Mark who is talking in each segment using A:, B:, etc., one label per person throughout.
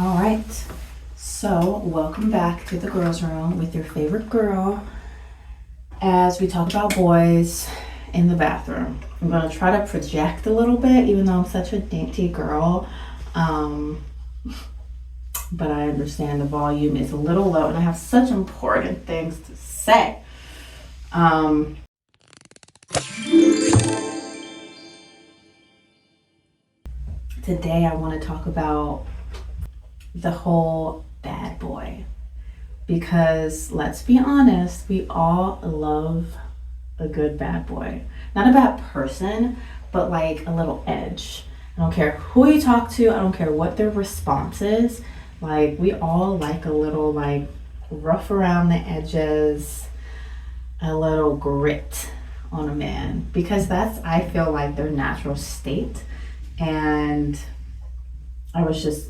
A: All right, so welcome back to the girls' room with your favorite girl as we talk about boys in the bathroom. I'm going to try to project a little bit, even though I'm such a dainty girl. But I understand the volume is a little low and I have such important things to say. Today I want to talk about the whole bad boy, because let's be honest, we all love a good bad boy. Not a bad person, but like a little edge. I don't care who you talk to, I don't care what their response is. Like, we all like a little like rough around the edges, a little grit on a man, because that's, I feel like, their natural state. And I was just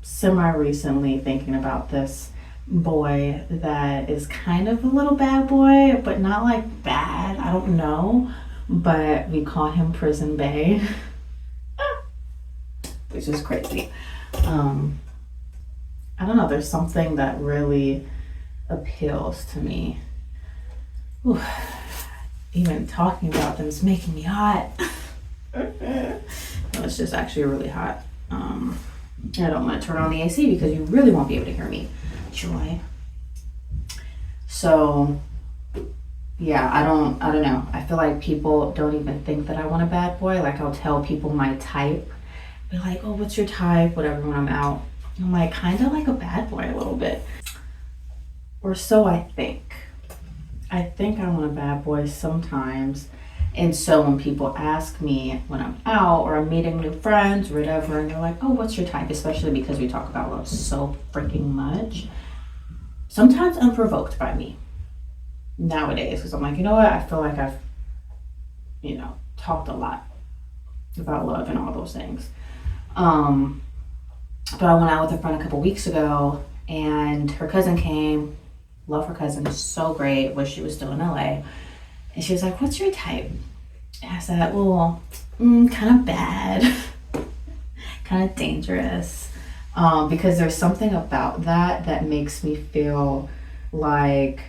A: semi-recently thinking about this boy that is kind of a little bad boy, but not like bad, I don't know, but we call him Prison Bae, which is crazy. I don't know, there's something that really appeals to me. Ooh, even talking about them is making me hot. No, it's just actually really hot. I don't want to turn on the AC because you really won't be able to hear me. Joy. So yeah, I don't know. I feel like people don't even think that I want a bad boy. Like, I'll tell people my type. Be like, oh, what's your type? Whatever, when I'm out. I'm like, kind of like a bad boy a little bit. Or so I think. I think I want a bad boy sometimes. And so when people ask me when I'm out or I'm meeting new friends or whatever, and they're like, oh, what's your type? Especially because we talk about love so freaking much. Sometimes unprovoked by me nowadays. Because I'm like, you know what? I feel like I've, talked a lot about love and all those things. But I went out with a friend a couple weeks ago and her cousin came. Love her cousin, so great. Wish she was still in LA. And she was like, what's your type? And I said, well, kind of bad, kind of dangerous. Because there's something about that makes me feel like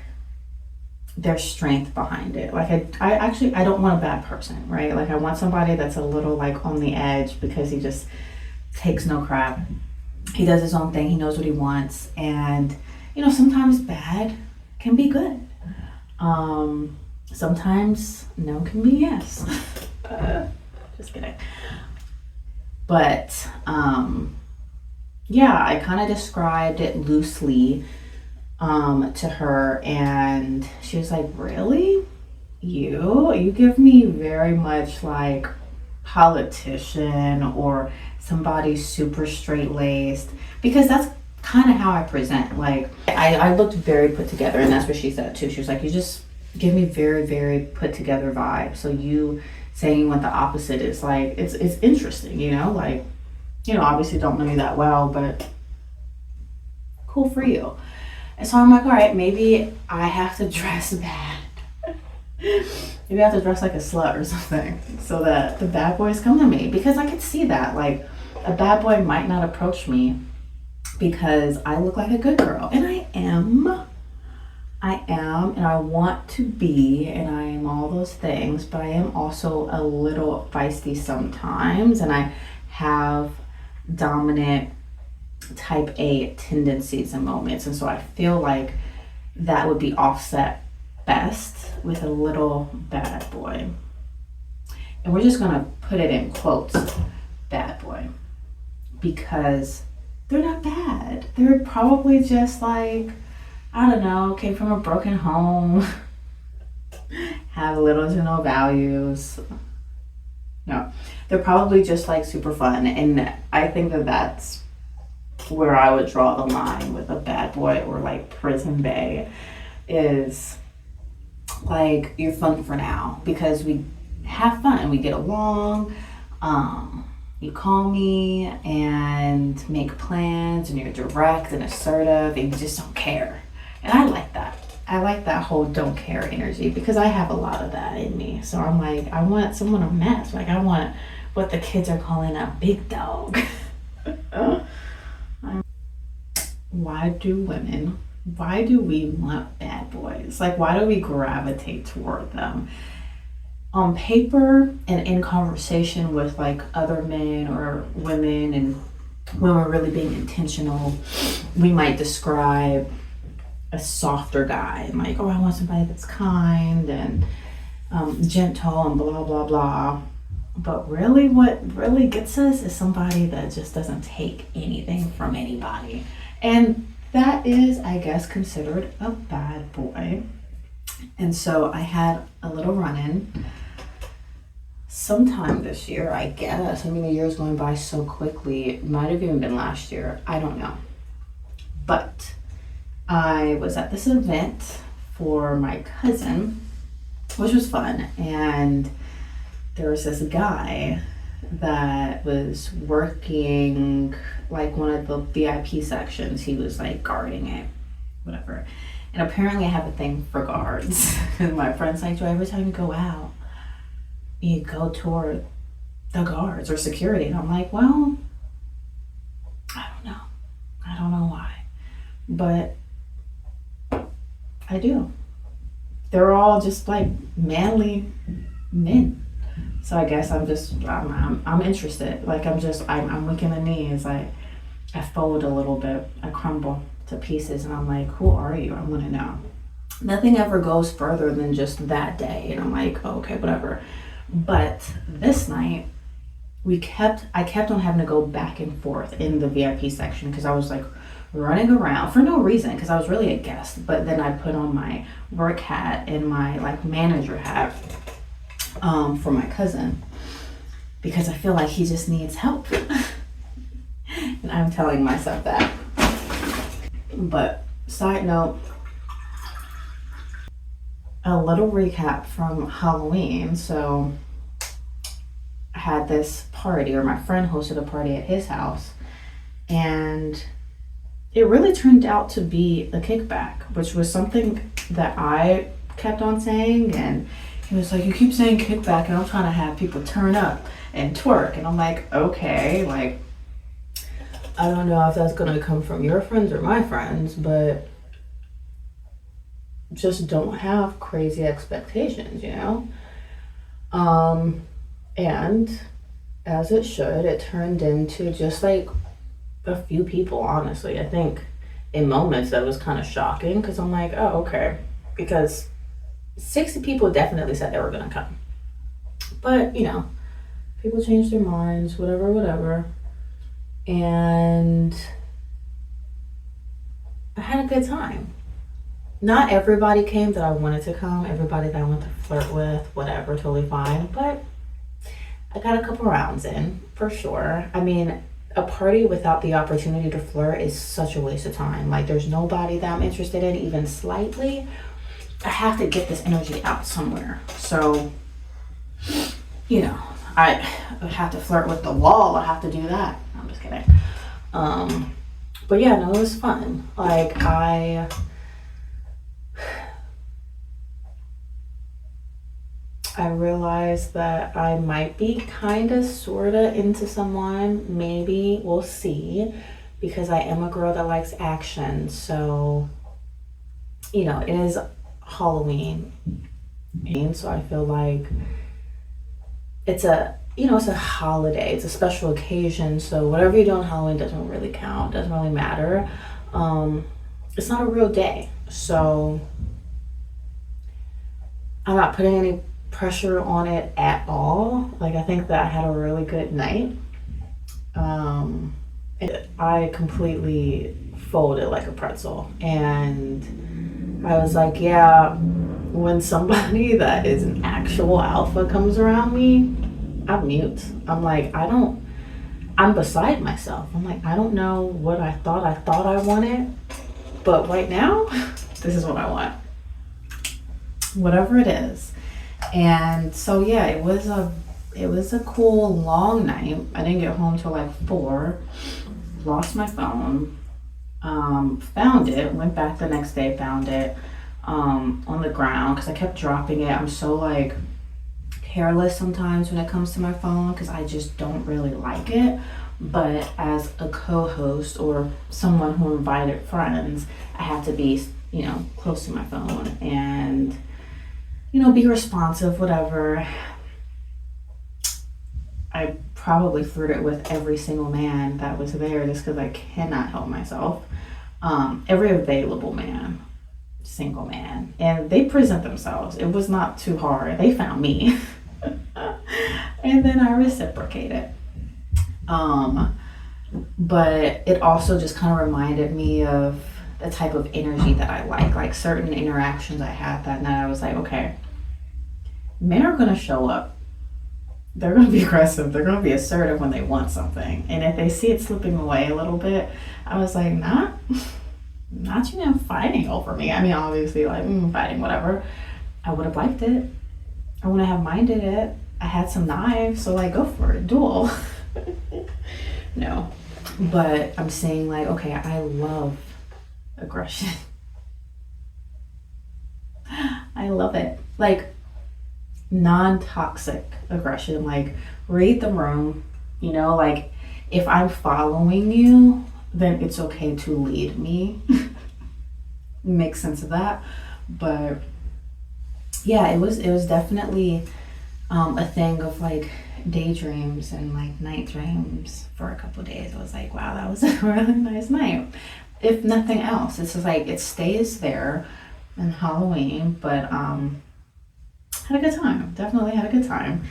A: there's strength behind it. Like, I don't want a bad person, right? Like, I want somebody that's a little like on the edge because he just takes no crap. He does his own thing. He knows what he wants. And, sometimes bad can be good. Sometimes no can be yes. Just kidding. But yeah, I kind of described it loosely to her, and she was like, really? You give me very much like politician or somebody super straight-laced, because that's kind of how I present. Like, I looked very put together, and that's what she said too. She was like, you just give me very, very put together vibe. So you saying what the opposite is like, it's interesting, like, obviously don't know me that well, but cool for you. And so I'm like, all right, maybe I have to dress bad. Maybe I have to dress like a slut or something so that the bad boys come to me, because I could see that, like, a bad boy might not approach me because I look like a good girl, and I am, and I want to be, and I am all those things, but I am also a little feisty sometimes, and I have dominant type A tendencies and moments, and so I feel like that would be offset best with a little bad boy. And we're just gonna put it in quotes, bad boy, because they're not bad. They're probably just like, I don't know, came from a broken home, have little to no values. No, they're probably just like super fun. And I think that that's where I would draw the line with a bad boy or like Prison Bae, is like, you're fun for now because we have fun and we get along. You call me and make plans, and you're direct and assertive, and you just don't care. And I like that. I like that whole don't care energy, because I have a lot of that in me. So I'm like, I want someone to mess. Like, I want what the kids are calling a big dog. I why do we want bad boys? Like, why do we gravitate toward them? On paper and in conversation with like other men or women, and when we're really being intentional, we might describe a softer guy and like, oh, I want somebody that's kind and gentle and blah, blah, blah. But really, what really gets us is somebody that just doesn't take anything from anybody. And that is, I guess, considered a bad boy. And so I had a little run in sometime this year, I guess. I mean, the year's going by so quickly. It might have even been last year. I don't know. But I was at this event for my cousin, which was fun. And there was this guy that was working like one of the VIP sections. He was like guarding it, whatever. And apparently I have a thing for guards. And my friend's like, so every time you go out, you go toward the guards or security. And I'm like, well, I don't know. I don't know why. But I do. They're all just like manly men. So I guess I'm interested. Like I'm weak in the knees. I fold a little bit. I crumble to pieces, and I'm like, who are you? I want to know. Nothing ever goes further than just that day, and I'm like, oh, okay, whatever. But this night, I kept on having to go back and forth in the VIP section because I was like running around for no reason because I was really a guest. But then I put on my work hat and my like manager hat for my cousin because I feel like he just needs help. And I'm telling myself that. But side note, a little recap from Halloween. So I had this party, or my friend hosted a party at his house, and it really turned out to be a kickback, which was something that I kept on saying. And he was like, you keep saying kickback, and I'm trying to have people turn up and twerk. And I'm like, okay, like, I don't know if that's going to come from your friends or my friends, but just don't have crazy expectations, you know? And as it should, it turned into just like a few people, honestly. I think in moments that was kind of shocking because I'm like, oh, okay. Because 60 people definitely said they were going to come. But, you know, people change their minds, whatever. And I had a good time. Not everybody came that I wanted to come, everybody that I wanted to flirt with, whatever, totally fine. But I got a couple rounds in, for sure. I mean, a party without the opportunity to flirt is such a waste of time. Like, there's nobody that I'm interested in, even slightly. I have to get this energy out somewhere. So, you know, I have to flirt with the wall. I have to do that. No, I'm just kidding. But yeah, no, it was fun. Like, I realized that I might be kind of, sort of into someone. Maybe, we'll see. Because I am a girl that likes action. So, you know, it is Halloween. And so I feel like it's a holiday. It's a special occasion. So whatever you do on Halloween doesn't really count. Doesn't really matter. It's not a real day. So I'm not putting any pressure on it at all. Like, I think that I had a really good night. I completely folded like a pretzel. And I was like, yeah, when somebody that is an actual alpha comes around me, I mute. I'm like, I'm beside myself. I'm like, I don't know what I thought I wanted, but right now, this is what I want. Whatever it is. And so yeah, it was a cool long night. I didn't get home till like 4. Lost my phone. Found it. Went back the next day. Found it on the ground because I kept dropping it. I'm so like careless sometimes when it comes to my phone because I just don't really like it. But as a co-host or someone who invited friends, I had to be, close to my phone and, be responsive, whatever. I probably flirted with every single man that was there just because I cannot help myself. Every available man, single man, and they present themselves. It was not too hard. They found me, and then I reciprocated. But it also just kind of reminded me of the type of energy that I like. Like certain interactions I had that night, I was like, okay, men are gonna show up. They're gonna be aggressive. They're gonna be assertive when they want something, and if they see it slipping away a little bit, I was like, not fighting over me. I mean, obviously, like fighting, whatever. I would have liked it. I wouldn't have minded it. I had some knives, so like, go for it, duel. No, but I'm saying like, okay, I love aggression. I love it. Like non-toxic aggression. Like read the room. Like if I'm following you, then it's okay to lead me. Make sense of that. But yeah, it was definitely a thing of like daydreams and like night dreams for a couple of days. I was like, wow, that was a really nice night. If nothing else, it's just like it stays there in Halloween, but had a good time. Definitely had a good time.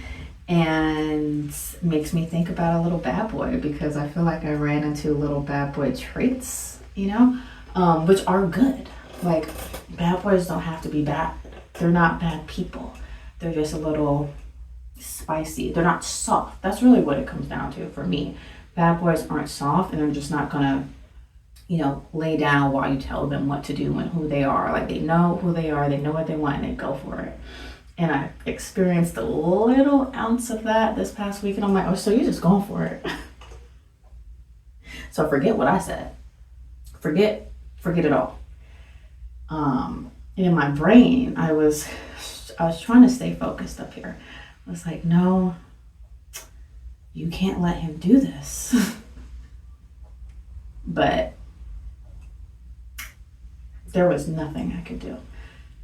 A: And makes me think about a little bad boy because I feel like I ran into little bad boy traits, which are good. Like bad boys don't have to be bad. They're not bad people. They're just a little spicy. They're not soft. That's really what it comes down to for me. Bad boys aren't soft and they're just not gonna, lay down while you tell them what to do and who they are. Like they know who they are, they know what they want, and they go for it. And I experienced a little ounce of that this past week, and I'm like, oh, so you're just going for it. So forget what I said. Forget it all. And in my brain, I was trying to stay focused up here. I was like, no, you can't let him do this. But there was nothing I could do.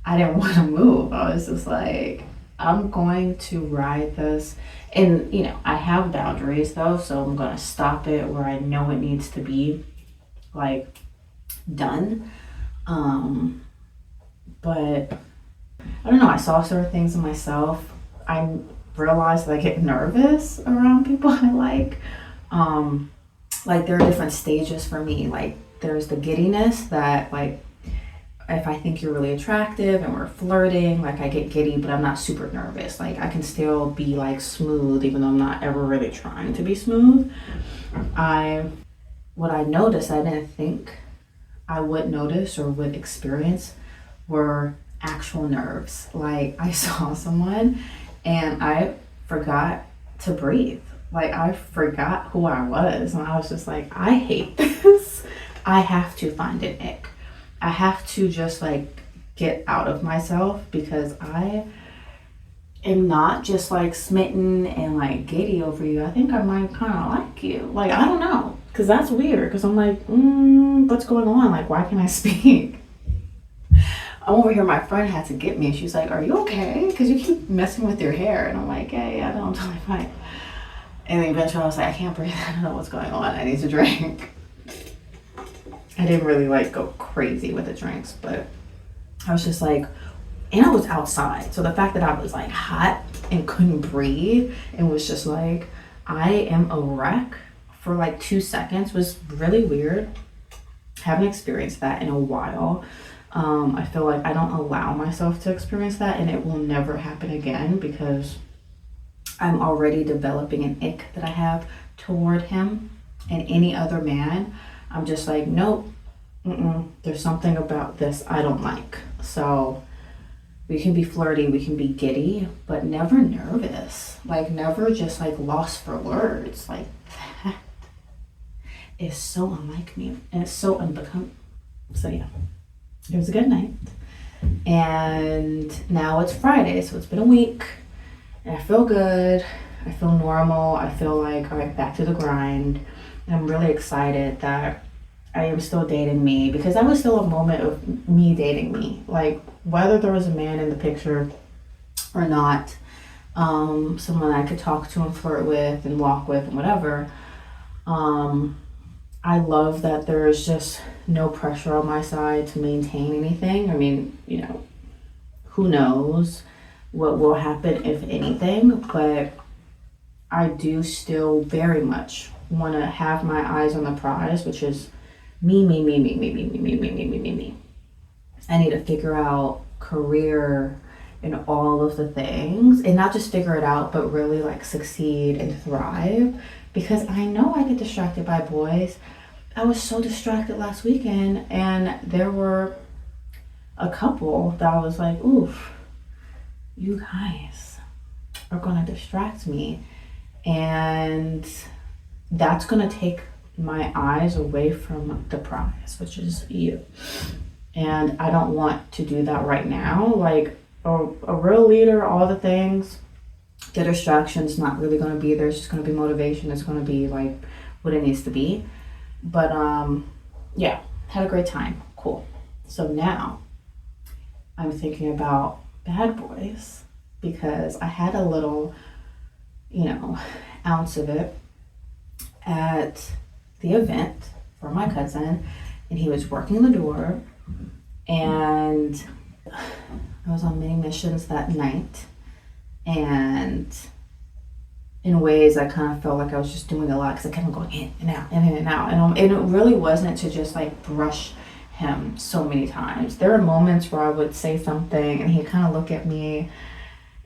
A: I didn't want to move. I was just like, I'm going to ride this. And, I have boundaries though, so I'm going to stop it where I know it needs to be, like, done. But I don't know, I saw certain things in myself. I realized that I get nervous around people I like. Like there are different stages for me. Like there's the giddiness that like, if I think you're really attractive and we're flirting, like I get giddy, but I'm not super nervous. Like I can still be like smooth, even though I'm not ever really trying to be smooth. What I noticed I didn't think I would notice or would experience were actual nerves. Like I saw someone and I forgot to breathe. Like I forgot who I was, and I was just like, I hate this. I have to find an ick. I have to just like get out of myself because I am not just like smitten and like giddy over you. I think I might kind of like you. Like, I don't know, because that's weird because I'm like, what's going on? Like, why can't I speak? I'm over here, my friend had to get me. She's like, are you okay? Because you keep messing with your hair. And I'm like, yeah, no, I'm totally fine. And then eventually I was like, I can't breathe. I don't know what's going on. I need to drink. I didn't really like go crazy with the drinks, but I was just like, and I was outside. So the fact that I was like hot and couldn't breathe and was just like, I am a wreck for like 2 seconds was really weird. Haven't experienced that in a while. I feel like I don't allow myself to experience that, and it will never happen again because I'm already developing an ick that I have toward him and any other man. I'm just like, nope, there's something about this I don't like. So we can be flirty, we can be giddy, but never nervous. Like never just like lost for words. Like that is so unlike me and it's so unbecoming. So yeah, it was a good night. And now it's Friday, so it's been a week. And I feel good. I feel normal. I feel like, all right, back to the grind. I'm really excited that I am still dating me, because that was still a moment of me dating me. Like, whether there was a man in the picture or not, someone I could talk to and flirt with and walk with and whatever. I love that there's just no pressure on my side to maintain anything. I mean, who knows what will happen if anything, but I do still very much want to have my eyes on the prize, which is me, me, me, me, me, me, me, me, me, me, me, me, me. I need to figure out career and all of the things, and not just figure it out, but really like succeed and thrive, because I know I get distracted by boys. I was so distracted last weekend, and there were a couple that I was like, oof, you guys are gonna distract me, and that's gonna take my eyes away from the prize, which is you. And I don't want to do that right now. Like, a real leader, all the things, the distraction's not really gonna be there. It's just gonna be motivation. It's gonna be like what it needs to be. But yeah, had a great time. Cool. So now I'm thinking about bad boys, because I had a little, ounce of it at the event for my cousin, and he was working the door, and I was on many missions that night, and in ways I kind of felt like I was just doing a lot, because I kept on going in and out and in and out, and it really wasn't to just like brush him so many times. There are moments where I would say something and he'd kind of look at me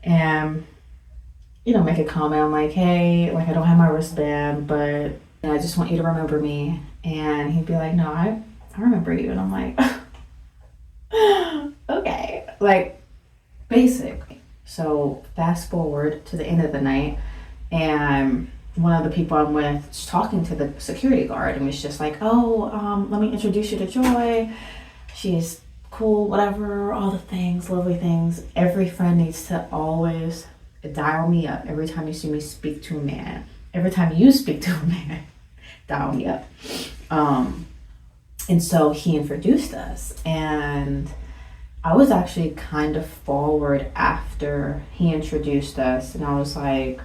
A: and make a comment. I'm like, hey, like, I don't have my wristband, but I just want you to remember me. And he'd be like, no, I remember you. And I'm like, okay, like, basic. So fast forward to the end of the night, and one of the people I'm with was talking to the security guard, and was just like, let me introduce you to Joy. She's cool, whatever, all the things, lovely things. Every friend needs to always dial me up every time you see me speak to a man. Every time you speak to a man, dial me up. And so he introduced us, and I was actually kind of forward after he introduced us, and I was like,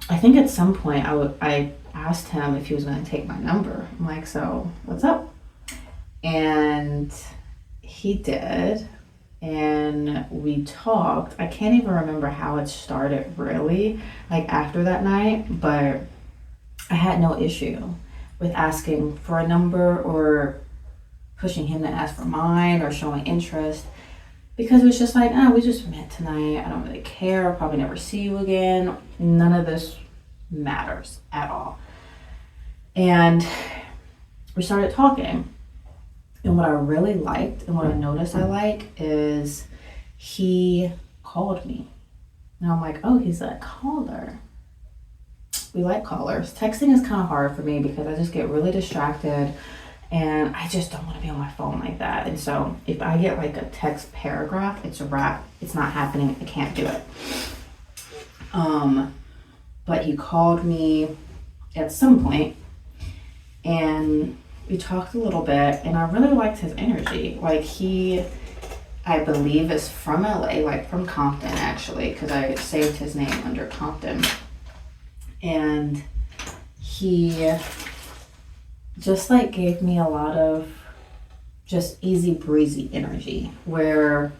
A: I think at some point I asked him if he was going to take my number. I'm like, so what's up? And he did, and we talked. I can't even remember how it started really, like after that night, but I had no issue with asking for a number or pushing him to ask for mine or showing interest, because it was just like, we just met tonight. I don't really care. I'll probably never see you again. None of this matters at all. And we started talking. And what I really liked, and what I noticed I like, is he called me. And I'm like, oh, he's a caller. We like callers. Texting is kind of hard for me because I just get really distracted, and I just don't want to be on my phone like that. And so if I get like a text paragraph, it's a wrap. It's not happening. I can't do it. But he called me at some point, and we talked a little bit, and I really liked his energy. Like, he, I believe, is from LA, like from Compton actually, because I saved his name under Compton. And he just like gave me a lot of just easy breezy energy, where,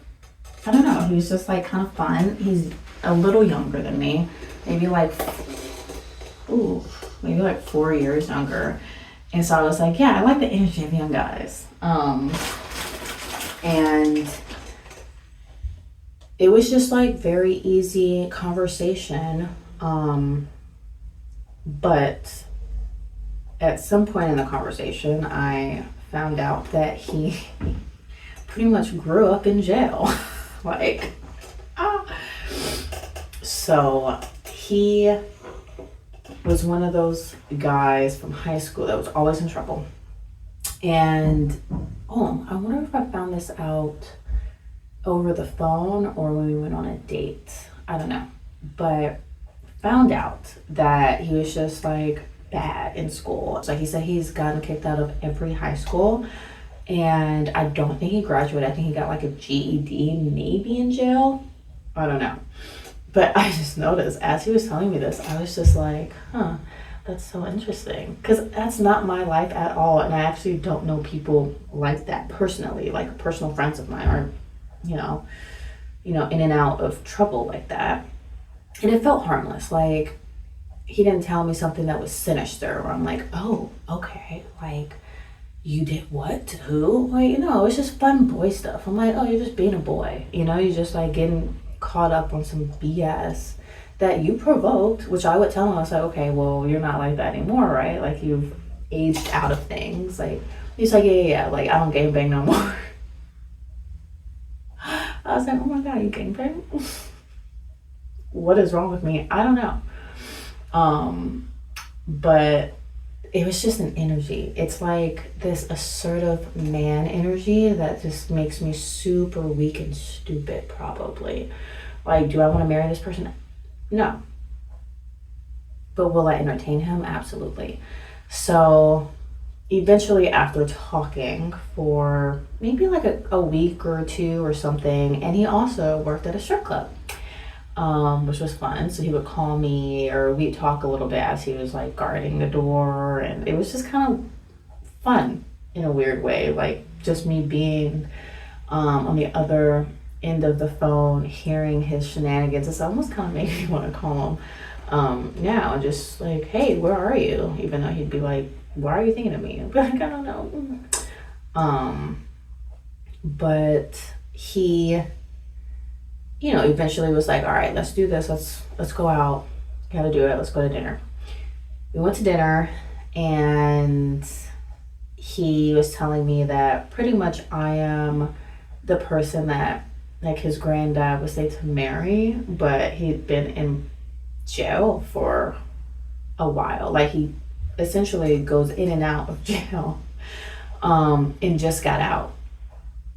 A: I don't know, he was just like kind of fun. He's a little younger than me, maybe like 4 years younger. And so I was like, yeah, I like the energy of young guys. And it was just like very easy conversation. But at some point in the conversation, I found out that he pretty much grew up in jail. So he was one of those guys from high school that was always in trouble. And I wonder if I found this out over the phone or when we went on a date. I don't know. But found out that he was just like bad in school. It's like he said he's gotten kicked out of every high school, and I don't think he graduated. I think he got like a GED, maybe in jail. I don't know. But I just noticed as he was telling me this, I was just like, huh, that's so interesting. Because that's not my life at all. And I actually don't know people like that personally, like personal friends of mine are, you know, in and out of trouble like that. And it felt harmless. Like, he didn't tell me something that was sinister, where I'm like, oh, okay, like, you did what to who? Like, it's just fun boy stuff. I'm like, oh, you're just being a boy. You're just like getting caught up on some BS that you provoked, which I would tell him. I was like, okay, well, you're not like that anymore, right? Like, you've aged out of things. Like, he's like, yeah, like, I don't gangbang no more. I was like, oh my God, you gangbang? What is wrong with me? I don't know. But it was just an energy. It's like this assertive man energy that just makes me super weak and stupid, probably. Like, do I want to marry this person? No. But will I entertain him? Absolutely. So eventually, after talking for maybe like a week or two or something, and he also worked at a strip club, which was fun. So he would call me, or we'd talk a little bit as he was like guarding the door, and it was just kind of fun in a weird way, like just me being on the other end of the phone, hearing his shenanigans. It's almost kind of made me want to call him now, just like, hey, where are you? Even though he'd be like, why are you thinking of me? I'd be like, I don't know. But he, eventually was like, all right, let's do this. Let's go out. Gotta do it. Let's go to dinner. We went to dinner, and he was telling me that pretty much I am the person that, like, his granddad would say to marry, but he'd been in jail for a while. Like, he essentially goes in and out of jail, and just got out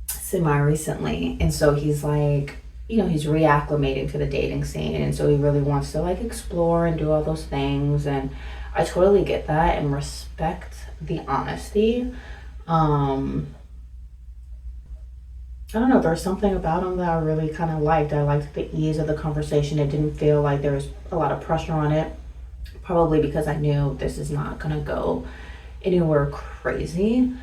A: semi recently. And so he's like, he's reacclimating to the dating scene, and so he really wants to like explore and do all those things. And I totally get that and respect the honesty. I don't know, there's something about him that I really kind of liked. I liked the ease of the conversation. It didn't feel like there was a lot of pressure on it, probably because I knew this is not gonna go anywhere crazy.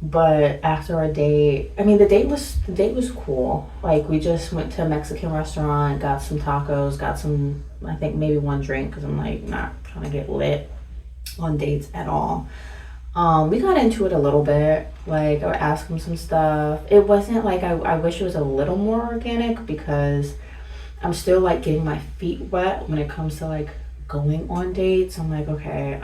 A: But after a date, I mean, the date was cool. Like, we just went to a Mexican restaurant, got some tacos, got some, I think maybe one drink, because I'm like not trying to get lit on dates at all. We got into it a little bit. Like, I would ask him some stuff. It wasn't like, I wish it was a little more organic, because I'm still like getting my feet wet when it comes to like going on dates. I'm like, okay,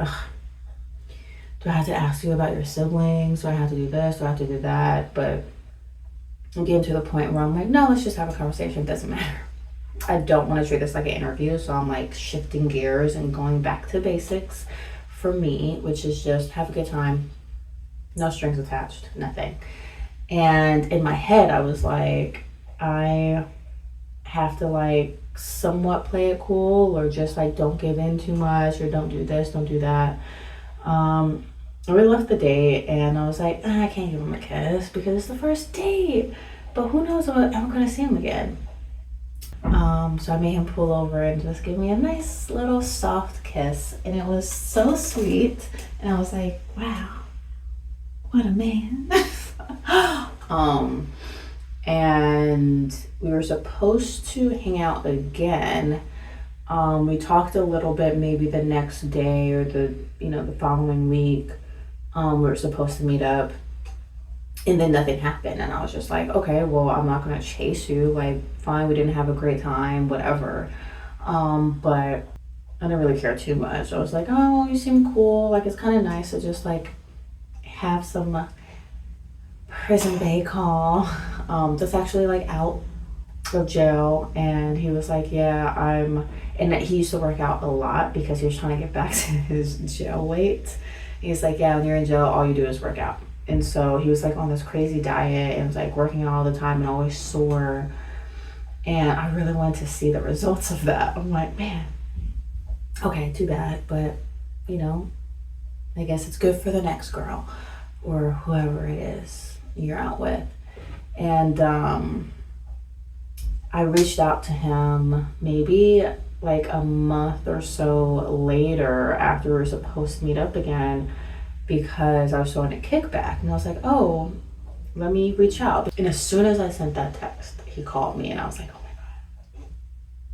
A: do I have to ask you about your siblings? Do I have to do this? Do I have to do that? But I'm getting to the point where I'm like, no, let's just have a conversation. It doesn't matter. I don't want to treat this like an interview. So I'm like shifting gears and going back to basics for me, which is just have a good time. No strings attached, nothing. And in my head, I was like, I have to like somewhat play it cool, or just like don't give in too much, or don't do this, don't do that. We left the date, and I was like, I can't give him a kiss because it's the first date, but who knows when I'm gonna see him again. So I made him pull over and just give me a nice little soft kiss, and it was so sweet. And I was like, wow, what a man. And we were supposed to hang out again. We talked a little bit maybe the next day, or the following week. We were supposed to meet up, and then nothing happened. And I was just like, okay, well, I'm not gonna chase you. Like, fine, we didn't have a great time, whatever. But I didn't really care too much. I was like, oh, you seem cool. Like, it's kind of nice to just like have some prison bae call. That's actually like out of jail. And he was like, yeah, and that he used to work out a lot because he was trying to get back to his jail weight. He's like, yeah, when you're in jail, all you do is work out. And so he was like on this crazy diet and was like working out all the time and always sore. And I really wanted to see the results of that. I'm like, man, okay, too bad, but you know, I guess it's good for the next girl or whoever it is you're out with. And I reached out to him maybe like a month or so later after we were supposed to meet up again, because I was showing a kickback, and I was like, oh, let me reach out. And as soon as I sent that text, he called me, and I was like, oh my God,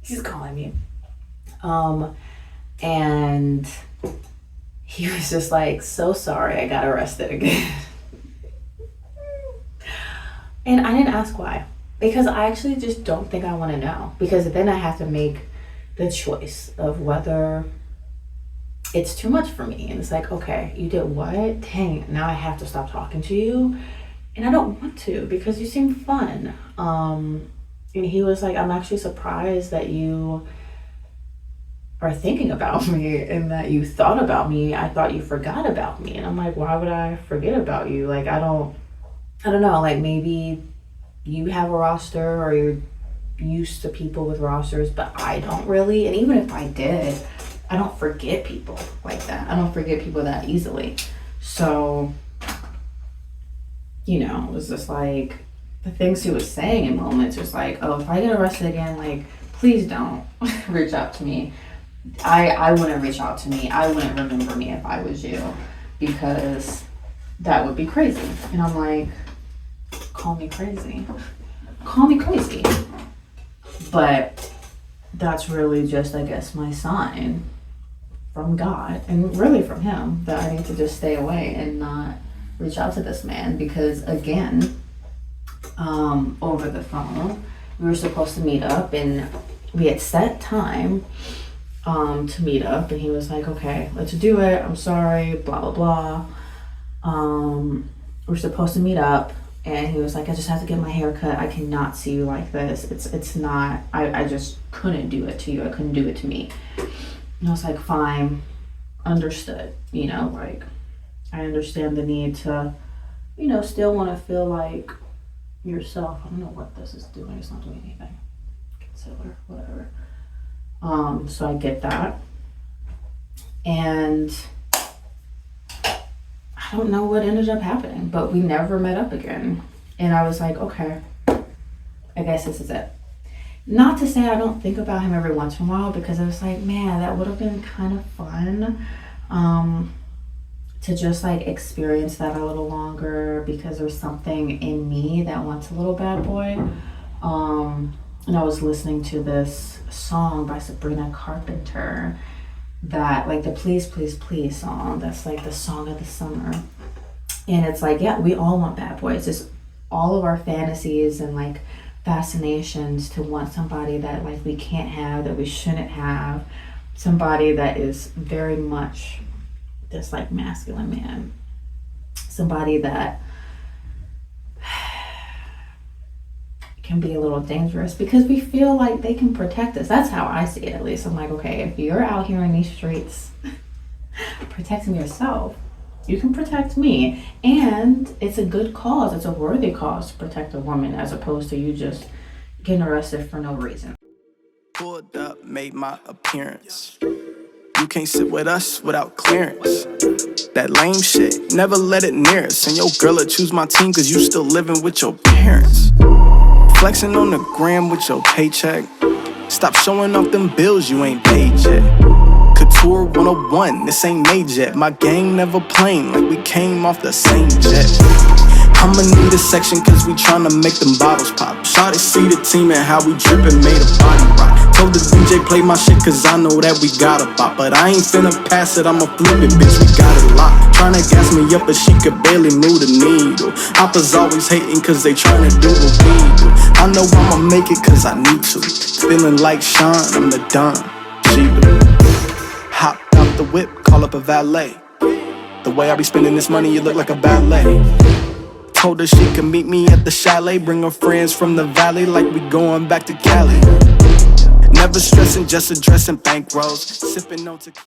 A: he's calling me. And he was just like, so sorry, I got arrested again. And I didn't ask why, because I actually just don't think I want to know, because then I have to make the choice of whether it's too much for me. And it's like, okay, you did what? Dang, now I have to stop talking to you. And I don't want to, because you seem fun. And he was like, I'm actually surprised that you are thinking about me and that you thought about me. I thought you forgot about me. And I'm like, why would I forget about you? Like, I don't know, like maybe you have a roster or you're used to people with rosters, but I don't really. And even if I did, I don't forget people like that. I don't forget people that easily. So, you know, it was just like the things he was saying in moments was like, oh, if I get arrested again, like, please don't reach out to me. I wouldn't reach out to me. I wouldn't remember me if I was you, because that would be crazy. And I'm like, call me crazy. Call me crazy. But that's really just, I guess, my sign from God, and really from him, that I need to just stay away and not reach out to this man. Because again, over the phone, we were supposed to meet up, and we had set time to meet up, and he was like, okay, let's do it, I'm sorry, blah blah blah. We're supposed to meet up, and he was like, I just have to get my hair cut, I cannot see you like this, it's not, I just couldn't do it to you, I couldn't do it to me. And I was like, fine, understood, you know, like, I understand the need to, you know, still want to feel like yourself. I don't know what this is doing, it's not doing anything. Concealer, whatever. So I get that. And I don't know what ended up happening, but we never met up again. And I was like, okay, I guess this is it. Not to say I don't think about him every once in a while, because I was like, man, that would have been kind of fun to just like experience that a little longer, because there's something in me that wants a little bad boy. And I was listening to this song by Sabrina Carpenter, that like the Please Please Please song, that's like the song of the summer. And it's like, yeah, we all want bad boys. It's all of our fantasies and like fascinations to want somebody that like we can't have, that we shouldn't have, somebody that is very much this like masculine man, somebody that can be a little dangerous, because we feel like they can protect us. That's how I see it, at least. I'm like, okay, if you're out here in these streets protecting yourself, you can protect me. And it's a good cause, it's a worthy cause to protect a woman, as opposed to you just getting arrested for no reason.
B: Pulled up, made my appearance. You can't sit with us without clearance. That lame shit, never let it near us. And your girl will choose my team cause you still living with your parents. Flexing on the gram with your paycheck. Stop showing off them bills you ain't paid yet. Couture 101, this ain't made yet. My gang never plain, like we came off the same jet. I'ma need a section cause we tryna make them bottles pop. Shawty see the team and how we drippin', made a body rock. Told the DJ play my shit cause I know that we got a bop. But I ain't finna pass it, I'ma flip it, bitch, we got it locked. Tryna gas me up but she could barely move the needle. Hoppers always hating cause they tryna do what we do. I know I'ma make it cause I need to. Feeling like Sean, I'm the Don Cheadle. Hopped out the whip, call up a valet. The way I be spending this money, you look like a ballet. Told her she could meet me at the chalet. Bring her friends from the valley like we going back to Cali. Never stressing, just addressing bankrolls. Sipping on tequila.